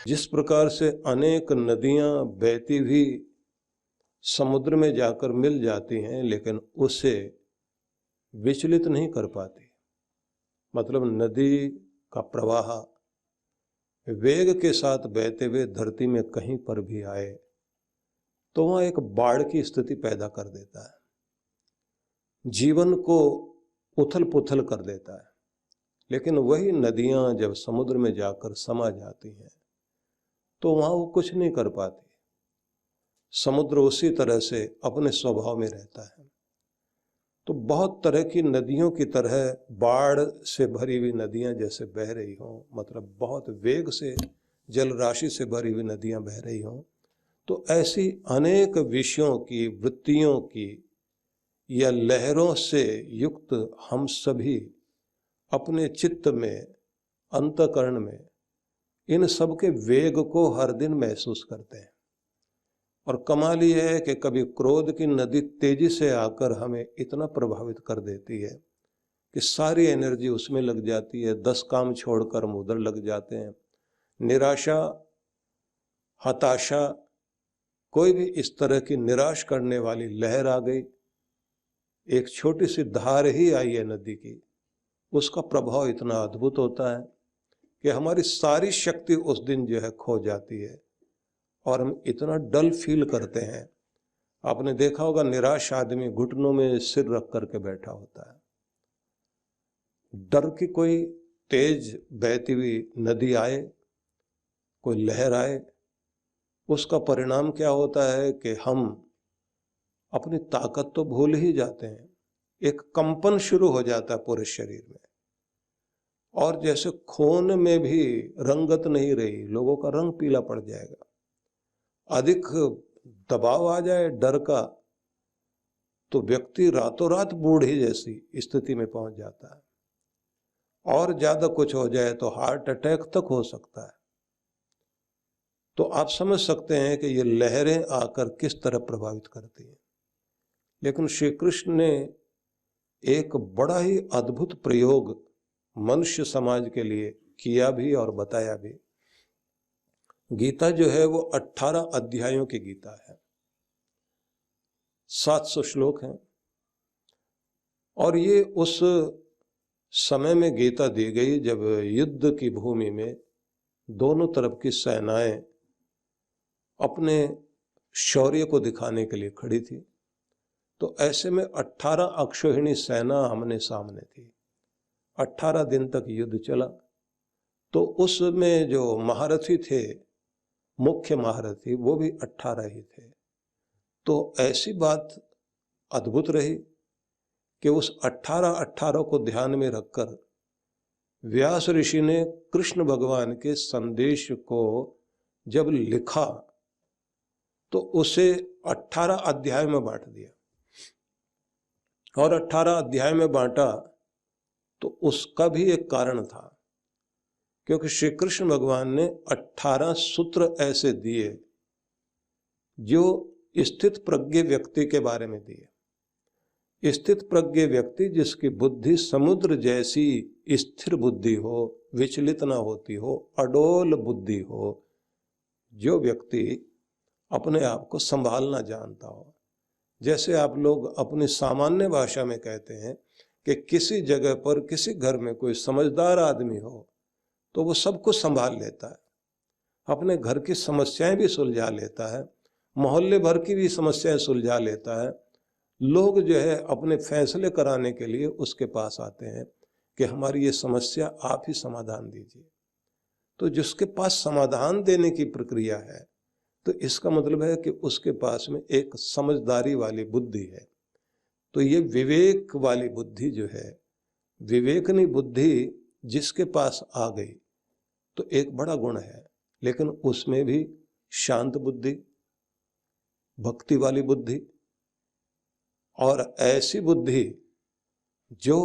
जिस प्रकार से अनेक नदियां बहती हुई समुद्र में जाकर मिल जाती हैं लेकिन उसे विचलित नहीं कर पाती, मतलब नदी का प्रवाह वेग के साथ बहते हुए धरती में कहीं पर भी आए तो वहां एक बाढ़ की स्थिति पैदा कर देता है, जीवन को उथल पुथल कर देता है। लेकिन वही नदियां जब समुद्र में जाकर समा जाती हैं तो वहां वो कुछ नहीं कर पाती। समुद्र उसी तरह से अपने स्वभाव में रहता है। तो बहुत तरह की नदियों की तरह बाढ़ से भरी हुई नदियां जैसे बह रही हों, मतलब बहुत वेग से जल राशि से भरी हुई नदियां बह रही हों, तो ऐसी अनेक विषयों की, वृत्तियों की या लहरों से युक्त हम सभी अपने चित्त में, अंतःकरण में इन सब के वेग को हर दिन महसूस करते हैं। और कमाल यह है कि कभी क्रोध की नदी तेजी से आकर हमें इतना प्रभावित कर देती है कि सारी एनर्जी उसमें लग जाती है, 10 काम छोड़कर हम उधर लग जाते हैं। निराशा, हताशा, कोई भी इस तरह की निराश करने वाली लहर आ गई, एक छोटी सी धार ही आई है नदी की, उसका प्रभाव इतना अद्भुत होता है कि हमारी सारी शक्ति उस दिन जो है खो जाती है और हम इतना डल फील करते हैं। आपने देखा होगा निराश आदमी घुटनों में सिर रख करके बैठा होता है। डर की कोई तेज बहती हुई नदी आए, कोई लहर आए, उसका परिणाम क्या होता है कि हम अपनी ताकत तो भूल ही जाते हैं। एक कंपन शुरू हो जाता है पूरे शरीर में, और जैसे खून में भी रंगत नहीं रही, लोगों का रंग पीला पड़ जाएगा। अधिक दबाव आ जाए डर का तो व्यक्ति रातों रात बूढ़ी जैसी स्थिति में पहुंच जाता है, और ज्यादा कुछ हो जाए तो हार्ट अटैक तक हो सकता है। तो आप समझ सकते हैं कि ये लहरें आकर किस तरह प्रभावित करती हैं। लेकिन श्री कृष्ण ने एक बड़ा ही अद्भुत प्रयोग मनुष्य समाज के लिए किया भी और बताया भी। गीता जो है वो 18 अध्यायों की गीता है, 700 श्लोक हैं, और ये उस समय में गीता दी गई जब युद्ध की भूमि में दोनों तरफ की सेनाएं अपने शौर्य को दिखाने के लिए खड़ी थी। तो ऐसे में 18 अक्षौहिणी सेना आमने सामने थी। 18 दिन तक युद्ध चला। तो उसमें जो महारथी थे, मुख्य महारथी, वो भी 18 ही थे। तो ऐसी बात अद्भुत रही कि उस 18 को ध्यान में रखकर व्यास ऋषि ने कृष्ण भगवान के संदेश को जब लिखा तो उसे 18 अध्याय में बांट दिया, और 18 अध्याय में बांटा तो उसका भी एक कारण था, क्योंकि श्री कृष्ण भगवान ने 18 सूत्र ऐसे दिए जो स्थित प्रज्ञ व्यक्ति के बारे में दिए। स्थित प्रज्ञ व्यक्ति जिसकी बुद्धि समुद्र जैसी स्थिर बुद्धि हो, विचलित ना होती हो, अडोल बुद्धि हो, जो व्यक्ति अपने आप को संभालना जानता हो। जैसे आप लोग अपनी सामान्य भाषा में कहते हैं कि किसी जगह पर, किसी घर में कोई समझदार आदमी हो तो वो सब कुछ संभाल लेता है, अपने घर की समस्याएं भी सुलझा लेता है, मोहल्ले भर की भी समस्याएं सुलझा लेता है। लोग जो है अपने फैसले कराने के लिए उसके पास आते हैं कि हमारी ये समस्या आप ही समाधान दीजिए। तो जिसके पास समाधान देने की प्रक्रिया है तो इसका मतलब है कि उसके पास में एक समझदारी वाली बुद्धि है। तो ये विवेक वाली बुद्धि जो है, विवेकनी बुद्धि जिसके पास आ गई तो एक बड़ा गुण है। लेकिन उसमें भी शांत बुद्धि, भक्ति वाली बुद्धि, और ऐसी बुद्धि जो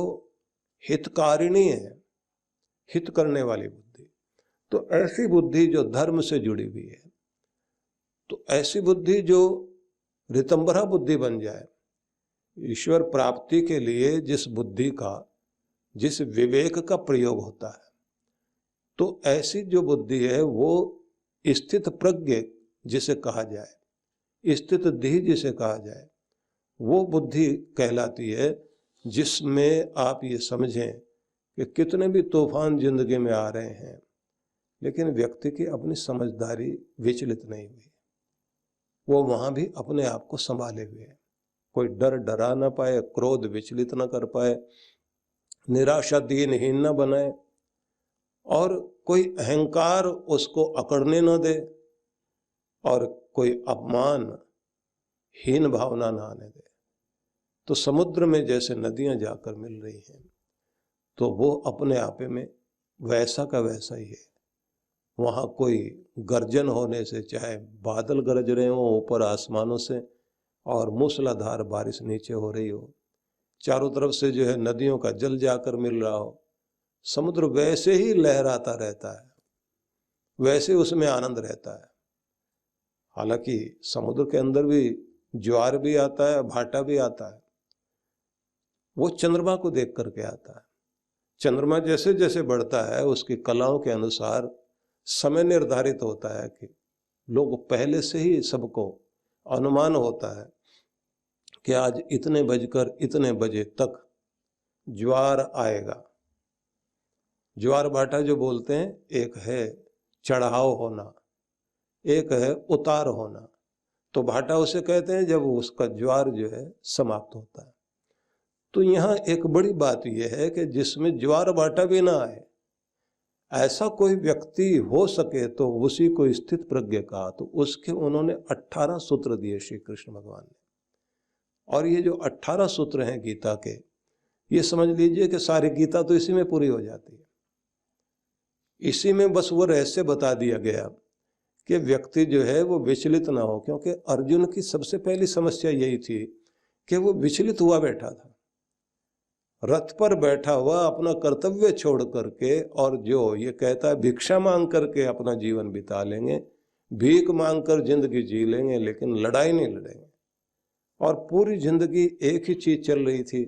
हितकारिणी है, हित करने वाली बुद्धि। तो ऐसी बुद्धि जो धर्म से जुड़ी हुई है, तो ऐसी बुद्धि जो ऋतंबरा बुद्धि बन जाए। ईश्वर प्राप्ति के लिए जिस बुद्धि का, जिस विवेक का प्रयोग होता है, तो ऐसी जो बुद्धि है वो स्थित प्रज्ञ जिसे कहा जाए, स्थित देह जिसे कहा जाए, वो बुद्धि कहलाती है जिसमें आप ये समझें कि कितने भी तूफान जिंदगी में आ रहे हैं लेकिन व्यक्ति की अपनी समझदारी विचलित नहीं हुई, वो वहां भी अपने आप को संभाले हुए है। कोई डर डरा ना पाए, क्रोध विचलित ना कर पाए, निराशा दीनहीन न बनाए और कोई अहंकार उसको अकड़ने न दे और कोई अपमान हीन भावना न आने दे। तो समुद्र में जैसे नदियां जाकर मिल रही हैं तो वो अपने आप में वैसा का वैसा ही है। वहां कोई गर्जन होने से, चाहे बादल गरज रहे हो ऊपर आसमानों से और मूसलाधार बारिश नीचे हो रही हो, चारों तरफ से जो है नदियों का जल जाकर मिल रहा हो, समुद्र वैसे ही लहराता रहता है, वैसे उसमें आनंद रहता है। हालांकि समुद्र के अंदर भी ज्वार भी आता है, भाटा भी आता है, वो चंद्रमा को देख करके आता है। चंद्रमा जैसे जैसे बढ़ता है उसकी कलाओं के अनुसार समय निर्धारित होता है कि लोग पहले से ही सबको अनुमान होता है कि आज इतने बजकर इतने बजे तक ज्वार आएगा। ज्वार भाटा जो बोलते हैं, एक है चढ़ाव होना, एक है उतार होना। तो भाटा उसे कहते हैं जब उसका ज्वार जो है समाप्त होता है। तो यहाँ एक बड़ी बात यह है कि जिसमें ज्वार भाटा भी ना आए ऐसा कोई व्यक्ति हो सके तो उसी को स्थित प्रज्ञ कहा। तो उसके उन्होंने 18 सूत्र दिए श्री कृष्ण भगवान ने। और ये जो 18 सूत्र हैं गीता के, ये समझ लीजिए कि सारी गीता तो इसी में पूरी हो जाती है। इसी में बस वो रहस्य बता दिया गया कि व्यक्ति जो है वो विचलित ना हो, क्योंकि अर्जुन की सबसे पहली समस्या यही थी कि वो विचलित हुआ बैठा था, रथ पर बैठा हुआ अपना कर्तव्य छोड़ करके, और जो ये कहता है भिक्षा मांग करके अपना जीवन बिता लेंगे, भीख मांग कर जिंदगी जी लेंगे लेकिन लड़ाई नहीं लड़ेंगे। और पूरी जिंदगी एक ही चीज चल रही थी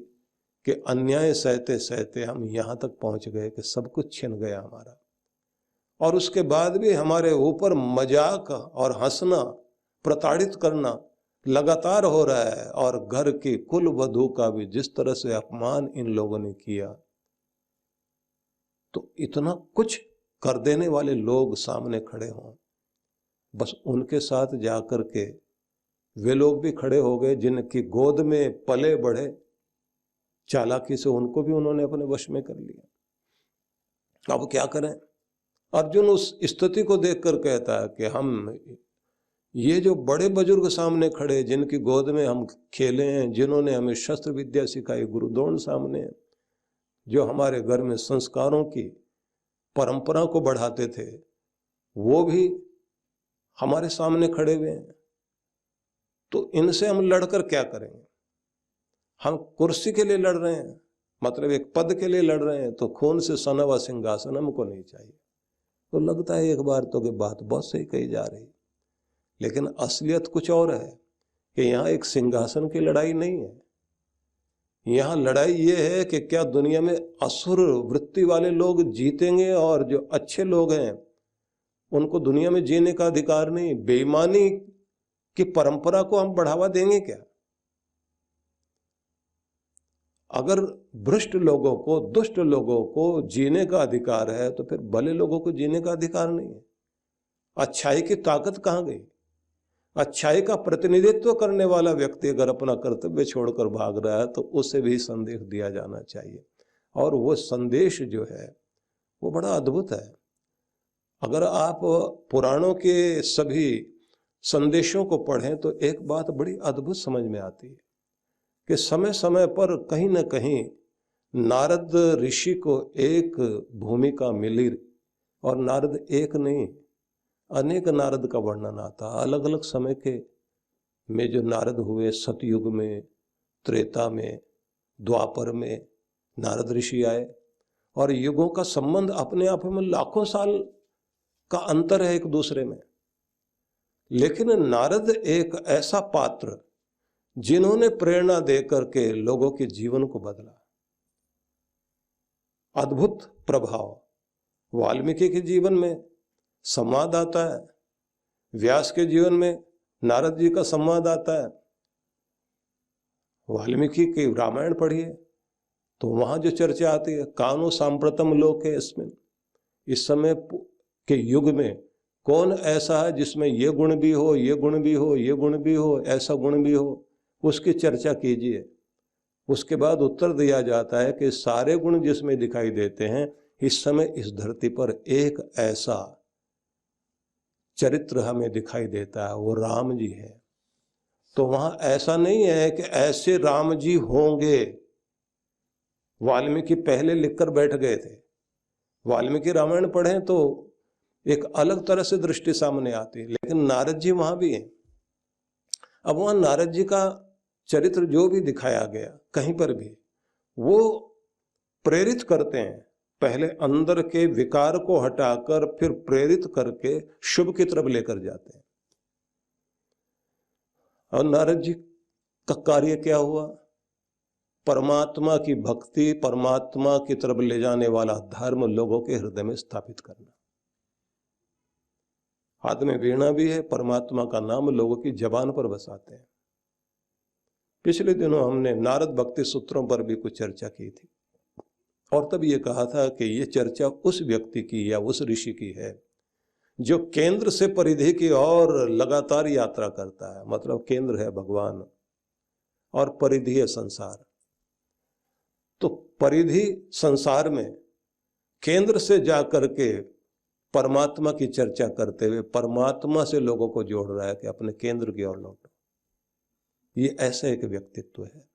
कि अन्याय सहते सहते हम यहाँ तक पहुंच गए कि सब कुछ छिन गया हमारा, और उसके बाद भी हमारे ऊपर मजाक और हंसना, प्रताड़ित करना लगातार हो रहा है। और घर की कुल वधू का भी जिस तरह से अपमान इन लोगों ने किया, तो इतना कुछ कर देने वाले लोग सामने खड़े हों, बस उनके साथ जाकर के वे लोग भी खड़े हो गए जिनकी गोद में पले बढ़े, चालाकी से उनको भी उन्होंने अपने वश में कर लिया। अब क्या करें? अर्जुन उस स्थिति को देखकर कहता है कि हम ये जो बड़े बुजुर्ग सामने खड़े, जिनकी गोद में हम खेले हैं, जिन्होंने हमें शस्त्र विद्या सिखाई, गुरु द्रोण सामने हैं, जो हमारे घर में संस्कारों की परंपरा को बढ़ाते थे, वो भी हमारे सामने खड़े हुए हैं। तो इनसे हम लड़कर क्या करेंगे? हम कुर्सी के लिए लड़ रहे हैं, मतलब एक पद के लिए लड़ रहे हैं, तो खून से सना हुआ सिंहासन हमको नहीं चाहिए। तो लगता है एक बार तो कि बात बहुत सही कही जा रही, लेकिन असलियत कुछ और है कि यहाँ एक सिंहासन की लड़ाई नहीं है। यहाँ लड़ाई ये है कि क्या दुनिया में असुर वृत्ति वाले लोग जीतेंगे और जो अच्छे लोग हैं उनको दुनिया में जीने का अधिकार नहीं? बेईमानी की परंपरा को हम बढ़ावा देंगे क्या? अगर भ्रष्ट लोगों को, दुष्ट लोगों को जीने का अधिकार है तो फिर भले लोगों को जीने का अधिकार नहीं है। अच्छाई की ताकत कहाँ गई? अच्छाई का प्रतिनिधित्व करने वाला व्यक्ति अगर अपना कर्तव्य छोड़कर भाग रहा है तो उसे भी संदेश दिया जाना चाहिए। और वो संदेश जो है वो बड़ा अद्भुत है। अगर आप पुराणों के सभी संदेशों को पढ़ें तो एक बात बड़ी अद्भुत समझ में आती है कि समय समय पर कहीं न कहीं नारद ऋषि को एक भूमिका मिली, और नारद एक नहीं, अनेक नारद का वर्णन आता। अलग अलग समय के में जो नारद हुए, सतयुग में, त्रेता में, द्वापर में नारद ऋषि आए, और युगों का संबंध अपने आप में लाखों साल का अंतर है एक दूसरे में। लेकिन नारद एक ऐसा पात्र जिन्होंने प्रेरणा देकर के लोगों के जीवन को बदला, अद्भुत प्रभाव। वाल्मीकि के जीवन में संवाद आता है व्यास के जीवन में नारद जी का संवाद आता है, वाल्मीकि की रामायण पढ़िए तो वहां जो चर्चा आती है, कानो सांप्रतम लोके इसमें, इस समय के युग में कौन ऐसा है जिसमें ये गुण भी हो, ये गुण भी हो, ये गुण भी हो, ऐसा गुण भी हो, उसकी चर्चा कीजिए। उसके बाद उत्तर दिया जाता है कि सारे गुण जिसमें दिखाई देते हैं, इस समय इस धरती पर एक ऐसा चरित्र हमें दिखाई देता है, वो राम जी है। तो वहां ऐसा नहीं है कि ऐसे राम जी होंगे, वाल्मीकि पहले लिखकर बैठ गए थे। वाल्मीकि रामायण पढ़ें तो एक अलग तरह से दृष्टि सामने आती है, लेकिन नारद जी वहां भी हैं। अब वहां नारद जी का चरित्र जो भी दिखाया गया कहीं पर भी, वो प्रेरित करते हैं, पहले अंदर के विकार को हटाकर फिर प्रेरित करके शुभ की तरफ लेकर जाते हैं। और नारद जी का कार्य क्या हुआ? परमात्मा की भक्ति, परमात्मा की तरफ ले जाने वाला धर्म लोगों के हृदय में स्थापित करना। हाथ में वीणा भी है, परमात्मा का नाम लोगों की जबान पर बसाते हैं। पिछले दिनों हमने नारद भक्ति सूत्रों पर भी कुछ चर्चा की थी, और तब ये कहा था कि ये चर्चा उस व्यक्ति की या उस ऋषि की है जो केंद्र से परिधि की ओर लगातार यात्रा करता है। मतलब केंद्र है भगवान और परिधि है संसार। तो परिधि संसार में केंद्र से जाकर के परमात्मा की चर्चा करते हुए परमात्मा से लोगों को जोड़ रहा है कि अपने केंद्र की ओर लौटो। ये ऐसा एक व्यक्तित्व है,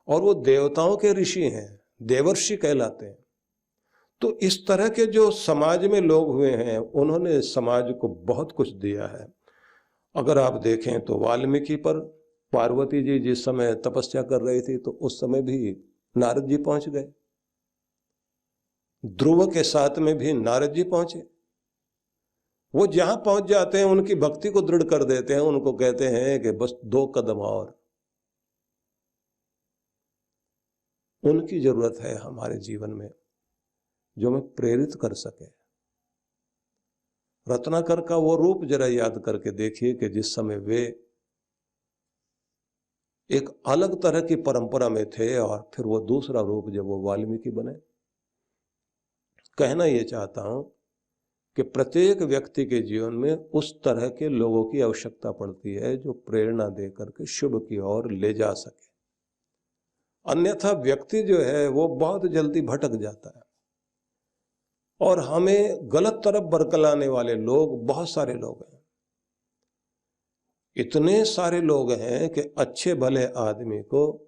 और वो देवताओं के ऋषि हैं, देवर्षि कहलाते हैं। तो इस तरह के जो समाज में लोग हुए हैं, उन्होंने समाज को बहुत कुछ दिया है। अगर आप देखें तो वाल्मीकि पर पार्वती जी जिस समय तपस्या कर रही थी, तो उस समय भी नारद जी पहुंच गए। ध्रुव के साथ में भी नारद जी पहुंचे। वो जहां पहुंच जाते हैं उनकी भक्ति को दृढ़ कर देते हैं, उनको कहते हैं कि बस 2 कदम और। उनकी जरूरत है हमारे जीवन में, जो हमें प्रेरित कर सके। रत्नाकर का वो रूप जरा याद करके देखिए कि जिस समय वे एक अलग तरह की परंपरा में थे, और फिर वो दूसरा रूप जब वो वाल्मीकि बने। कहना ये चाहता हूं कि प्रत्येक व्यक्ति के जीवन में उस तरह के लोगों की आवश्यकता पड़ती है जो प्रेरणा देकर के शुभ की ओर ले जा सके। अन्यथा व्यक्ति जो है वो बहुत जल्दी भटक जाता है, और हमें गलत तरफ बरकलाने वाले लोग बहुत सारे लोग हैं। इतने सारे लोग हैं कि अच्छे भले आदमी को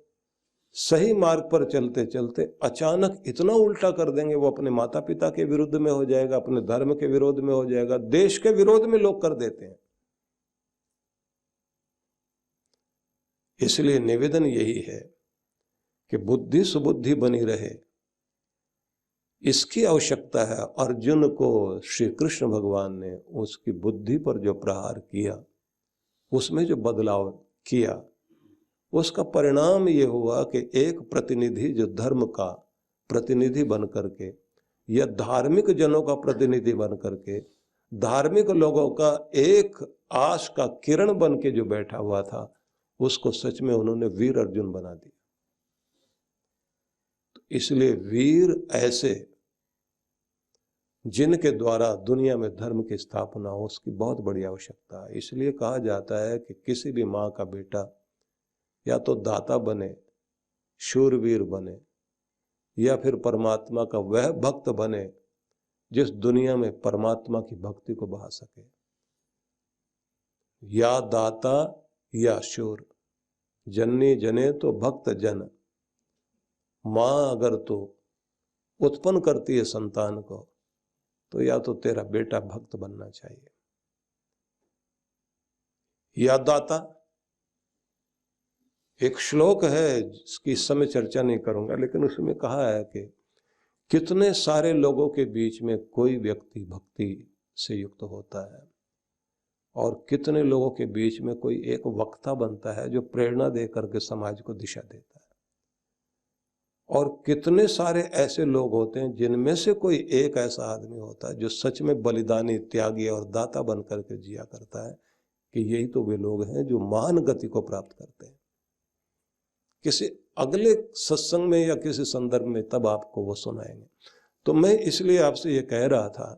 सही मार्ग पर चलते चलते अचानक इतना उल्टा कर देंगे, वो अपने माता पिता के विरुद्ध में हो जाएगा, अपने धर्म के विरोध में हो जाएगा, देश के विरोध में लोग कर देते हैं। इसलिए निवेदन यही है कि बुद्धि सुबुद्धि बनी रहे, इसकी आवश्यकता है। अर्जुन को श्री कृष्ण भगवान ने उसकी बुद्धि पर जो प्रहार किया, उसमें जो बदलाव किया, उसका परिणाम ये हुआ कि एक प्रतिनिधि जो धर्म का प्रतिनिधि बन करके या धार्मिक जनों का प्रतिनिधि बन करके धार्मिक लोगों का एक आश का किरण बन के जो बैठा हुआ था, उसको सच में उन्होंने वीर अर्जुन बना दिया। तो इसलिए वीर ऐसे जिनके द्वारा दुनिया में धर्म की स्थापना हो, उसकी बहुत बड़ी आवश्यकता है। इसलिए कहा जाता है कि किसी भी माँ का बेटा या तो दाता बने, शूरवीर बने, या फिर परमात्मा का वह भक्त बने जिस दुनिया में परमात्मा की भक्ति को बहा सके। या दाता या शूर, जननी जने तो भक्त जन। माँ अगर तो उत्पन्न करती है संतान को, तो या तो तेरा बेटा भक्त बनना चाहिए, या दाता। एक श्लोक है जिसकी इस समय चर्चा नहीं करूंगा, लेकिन उसमें कहा है कि कितने सारे लोगों के बीच में कोई व्यक्ति भक्ति से युक्त होता है, और कितने लोगों के बीच में कोई एक वक्ता बनता है जो प्रेरणा दे करके समाज को दिशा देता है। और कितने सारे ऐसे लोग होते हैं जिनमें से कोई एक ऐसा आदमी होता है जो सच में बलिदानी, त्यागी और दाता बन करके जिया करता है, कि यही तो वे लोग हैं जो महान गति को प्राप्त करते हैं। किसी अगले सत्संग में या किसी संदर्भ में तब आपको वो सुनाएंगे। तो मैं इसलिए आपसे ये कह रहा था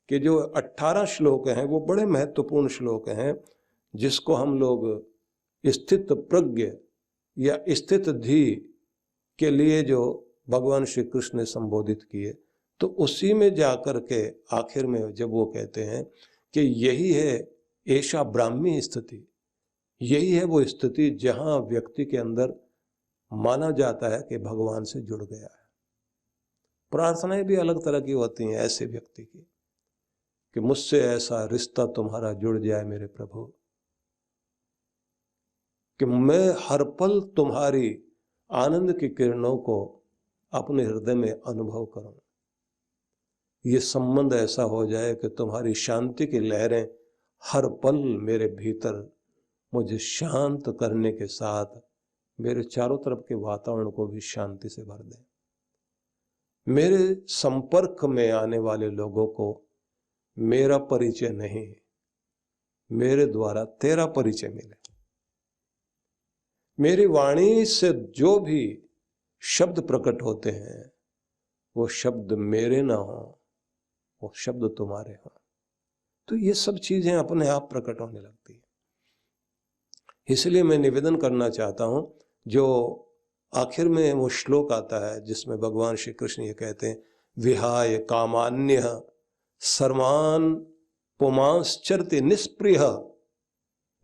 कि जो 18 श्लोक हैं वो बड़े महत्वपूर्ण श्लोक हैं, जिसको हम लोग स्थित प्रज्ञ या स्थित धी के लिए जो भगवान श्री कृष्ण ने संबोधित किए, तो उसी में जाकर के आखिर में जब वो कहते हैं कि यही है ऐसा ब्राह्मी स्थिति, यही है वो स्थिति जहां व्यक्ति के अंदर माना जाता है कि भगवान से जुड़ गया है। प्रार्थनाएं भी अलग तरह की होती हैं ऐसे व्यक्ति की, कि मुझसे ऐसा रिश्ता तुम्हारा जुड़ जाए मेरे प्रभु, कि मैं हर पल तुम्हारी आनंद की किरणों को अपने हृदय में अनुभव करूं। ये संबंध ऐसा हो जाए कि तुम्हारी शांति की लहरें हर पल मेरे भीतर मुझे शांत करने के साथ मेरे चारों तरफ के वातावरण को भी शांति से भर दें। मेरे संपर्क में आने वाले लोगों को मेरा परिचय नहीं, मेरे द्वारा तेरा परिचय मिले। मेरी वाणी से जो भी शब्द प्रकट होते हैं वो शब्द मेरे ना हो, वो शब्द तुम्हारे हो। तो ये सब चीजें अपने आप प्रकट होने लगती है। इसलिए मैं निवेदन करना चाहता हूं, जो आखिर में वो श्लोक आता है जिसमें भगवान श्री कृष्ण ये कहते हैं, विहाय कामान्य सर्वान् पुमांश्चरति निष्प्रिय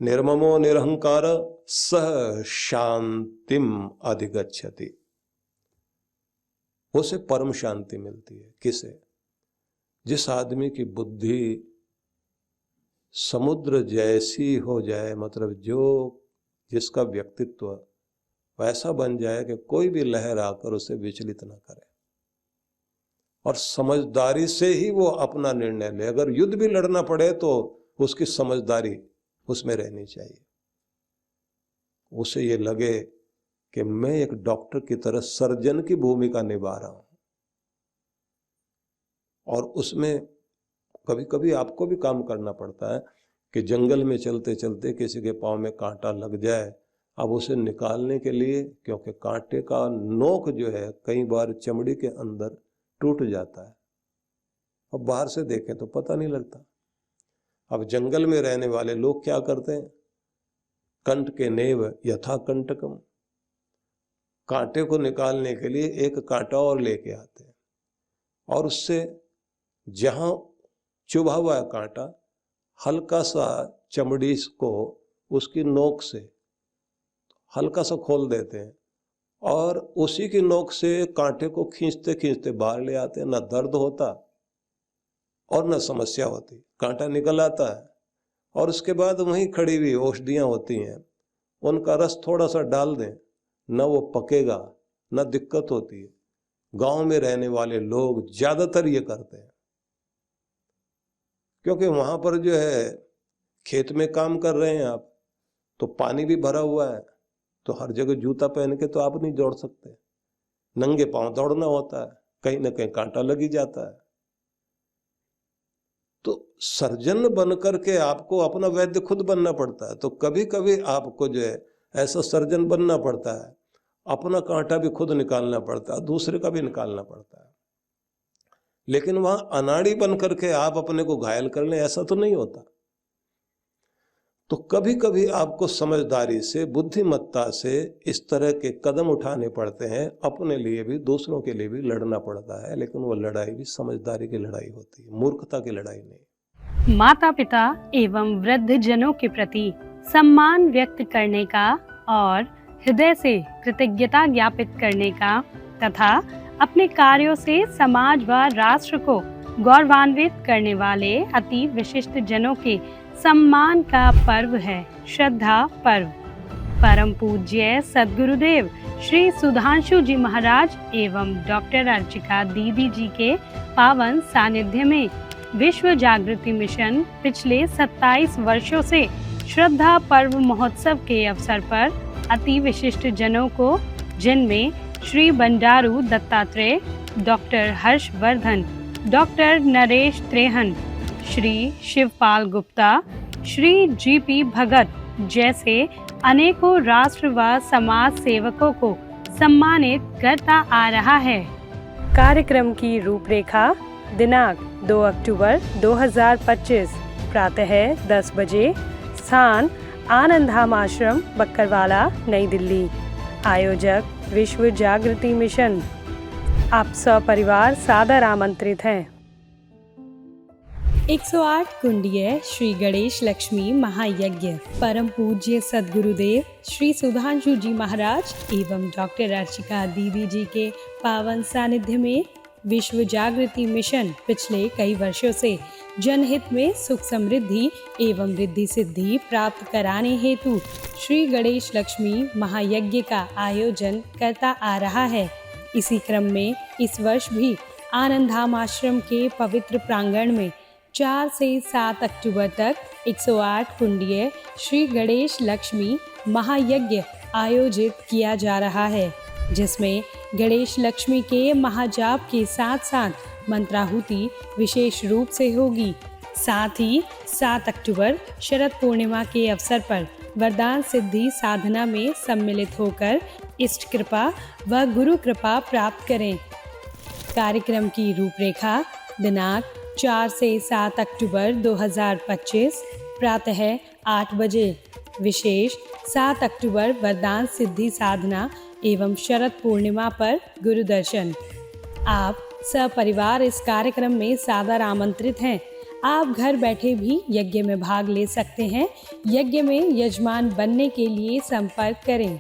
निर्ममो निरहंकार सह शांतिम अधिगच्छति। उसे परम शांति मिलती है। किसे? जिस आदमी की बुद्धि समुद्र जैसी हो जाए, मतलब जिसका व्यक्तित्व वैसा बन जाए कि कोई भी लहर आकर उसे विचलित न करे, और समझदारी से ही वो अपना निर्णय ले। अगर युद्ध भी लड़ना पड़े तो उसकी समझदारी उसमें रहनी चाहिए। उसे ये लगे कि मैं एक डॉक्टर की तरह सर्जन की भूमिका निभा रहा हूं, और उसमें कभी कभी आपको भी काम करना पड़ता है कि जंगल में चलते चलते किसी के पांव में कांटा लग जाए, अब उसे निकालने के लिए, क्योंकि कांटे का नोक जो है कई बार चमड़ी के अंदर टूट जाता है, अब बाहर से देखें तो पता नहीं लगता। अब जंगल में रहने वाले लोग क्या करते हैं, कंठ के नेव यथा कंटकम, कांटे को निकालने के लिए एक कांटा और लेके आते हैं, और उससे जहां चुभा हुआ है कांटा, हल्का सा चमड़ी को उसकी नोक से हल्का सा खोल देते हैं, और उसी की नोक से कांटे को खींचते खींचते बाहर ले आते हैं। ना दर्द होता और न समस्या होती, कांटा निकल आता है, और उसके बाद वहीं खड़ी हुई औषधियां होती हैं, उनका रस थोड़ा सा डाल दें, न वो पकेगा न दिक्कत होती है। गांव में रहने वाले लोग ज्यादातर ये करते हैं, क्योंकि वहां पर जो है खेत में काम कर रहे हैं आप, तो पानी भी भरा हुआ है, तो हर जगह जूता पहन के तो आप नहीं दौड़ सकते, नंगे पांव दौड़ना होता है, कहीं ना कहीं कांटा लग ही जाता है। तो सर्जन बन करके आपको अपना वैद्य खुद बनना पड़ता है। तो कभी कभी आपको जो है ऐसा सर्जन बनना पड़ता है, अपना कांटा भी खुद निकालना पड़ता है, दूसरे का भी निकालना पड़ता है। लेकिन वहां अनाड़ी बन करके आप अपने को घायल कर लें, ऐसा तो नहीं होता। तो कभी कभी आपको समझदारी से, बुद्धिमत्ता से इस तरह के कदम उठाने पड़ते हैं, अपने लिए भी दूसरों के लिए भी लड़ना पड़ता है, लेकिन वो लड़ाई भी समझदारी की लड़ाई होती है, मूर्खता की लड़ाई नहीं। माता पिता एवं वृद्ध जनों के प्रति सम्मान व्यक्त करने का और हृदय से कृतज्ञता ज्ञापित करने का तथा अपने कार्यों से समाज व राष्ट्र को गौरवान्वित करने वाले अति विशिष्ट जनों के सम्मान का पर्व है श्रद्धा पर्व। परम पूज्य सद्गुरुदेव श्री सुधांशु जी महाराज एवं डॉक्टर अर्चिका दीदी जी के पावन सानिध्य में विश्व जागृति मिशन पिछले 27 वर्षों से श्रद्धा पर्व महोत्सव के अवसर पर अति विशिष्ट जनों को, जिनमें Shri Bandaru Dattatreya, doctor Harshvardhan, doctor Naresh Trehan, Shri Shivpal Gupta, Shri GP Bhagat जैसे अनेकों राष्ट्र व समाज सेवकों को सम्मानित करता आ रहा है। कार्यक्रम की रूपरेखा दिनांक 2 अक्टूबर 2025 प्रातः 10 बजे, स्थान आनंद धाम आश्रम बक्करवाला, नई दिल्ली। आयोजक विश्व जागृति मिशन। आप सपरिवार सादर आमंत्रित हैं। 108 कुंडीय श्री गणेश लक्ष्मी महायज्ञ परम पूज्य सद्गुरुदेव श्री सुधांशु जी महाराज एवं डॉक्टर अर्चिका दीदी जी के पावन सानिध्य में विश्व जागृति मिशन पिछले कई वर्षों से जनहित में सुख समृद्धि एवं रिद्धि सिद्धि प्राप्त कराने हेतु श्री गणेश लक्ष्मी महायज्ञ का आयोजन करता आ रहा है। इसी क्रम में इस वर्ष भी आनंद धाम आश्रम के पवित्र प्रांगण में 4 से 7 अक्टूबर तक 108 कुंडीय श्री गणेश लक्ष्मी महायज्ञ आयोजित किया जा रहा है, जिसमें गणेश लक्ष्मी के महाजाप के साथ साथ मंत्राहुति विशेष रूप से होगी। साथ ही 7 अक्टूबर शरद पूर्णिमा के अवसर पर वरदान सिद्धि साधना में सम्मिलित होकर इष्ट कृपा व गुरु कृपा प्राप्त करें। कार्यक्रम की रूपरेखा दिनांक 4 से 7 अक्टूबर 2025 प्रातः 8 बजे। विशेष 7 अक्टूबर वरदान सिद्धि साधना एवं शरद पूर्णिमा पर गुरु दर्शन। आप सपरिवार इस कार्यक्रम में सादर आमंत्रित हैं। आप घर बैठे भी यज्ञ में भाग ले सकते हैं। यज्ञ में यजमान बनने के लिए संपर्क करें।